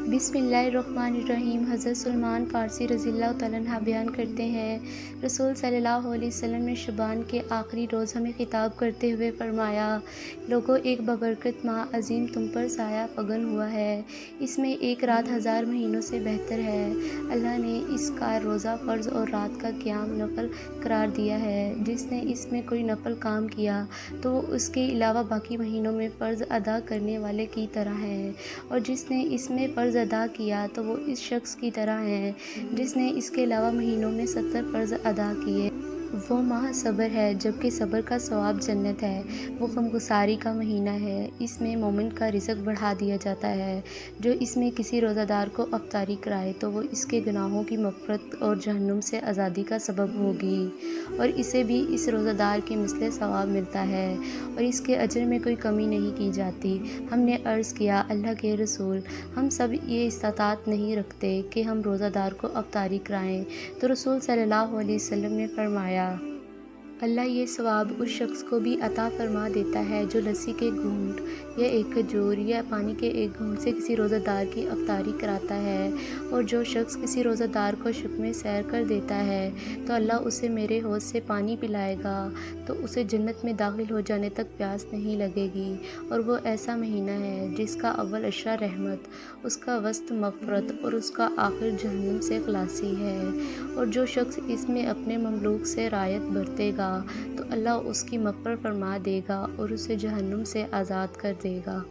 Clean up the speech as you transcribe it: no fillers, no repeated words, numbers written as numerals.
बिस्मिल्लाहिर्रहमानिर्रहीम। हज़रत सलमान फ़ारसी रज़ी अल्लाह तआला अन्हु बयान करते हैं, रसूल सल्लल्लाहु अलैहि वसल्लम ने शबान के आखिरी रोज़ हमें खिताब करते हुए फ़रमाया, लोगों, एक बबरकत माह अज़ीम तुम पर साया फगन हुआ है। इसमें एक रात 1000 महीनों से बेहतर है। अल्लाह ने इसका रोज़ा फ़र्ज़ और रात का क़याम नफ़ल करार दिया है। जिसने इसमें कोई नफ़ल काम किया तो वो उसके अलावा बाकी महीनों में फ़र्ज़ अदा करने वाले की तरह है, और जिसने इसमें फ़र्ज़ अदा किया तो वो इस शख्स की तरह है जिसने इसके अलावा महीनों में 70 फ़र्ज़ अदा किए। वो माह सब्र है, जबकि सब्र का सवाब जन्नत है। वो गमगुसारी का महीना है। इसमें मोमिन का रिज़्क़ बढ़ा दिया जाता है। जो इसमें किसी रोज़ादार को अफ़्तारी कराए तो वो इसके गुनाहों की मग़फ़िरत और जहन्नुम से आज़ादी का सबब होगी, और इसे भी इस रोज़ादार के मिसले सवाब मिलता है, और इसके अजर में कोई कमी नहीं की जाती। हमने अर्ज़ किया, अल्लाह के रसूल, हम सब ये इस्तातात नहीं रखते कि हम रोज़ादार को अफ़्तारी कराएँ। तो रसूल सल्लल्लाहु अलैहि वसल्लम ने फ़रमाया, अल्लाह ये सवाब उस शख्स को भी अता फ़रमा देता है जो लस्सी के घूंट या एक खजूर या पानी के एक घूंट से किसी रोज़ादार की अफ़्तारी कराता है। और जो शख्स किसी रोज़ादार को शुक्र सैर कर देता है तो अल्लाह उसे मेरे हौज़ से पानी पिलाएगा, तो उसे जन्नत में दाखिल हो जाने तक प्यास नहीं लगेगी। और वो ऐसा महीना है जिसका अव्वल अशरा रहमत, उसका वसत मग़फ़िरत और उसका आखिर जहन्नुम से खलासी है। और जो शख्स इसमें अपने ममलूक से रायत बरतेगा तो अल्लाह उसकी मग़फ़िरत फ़रमा देगा और उसे जहन्नुम से आज़ाद कर देगा।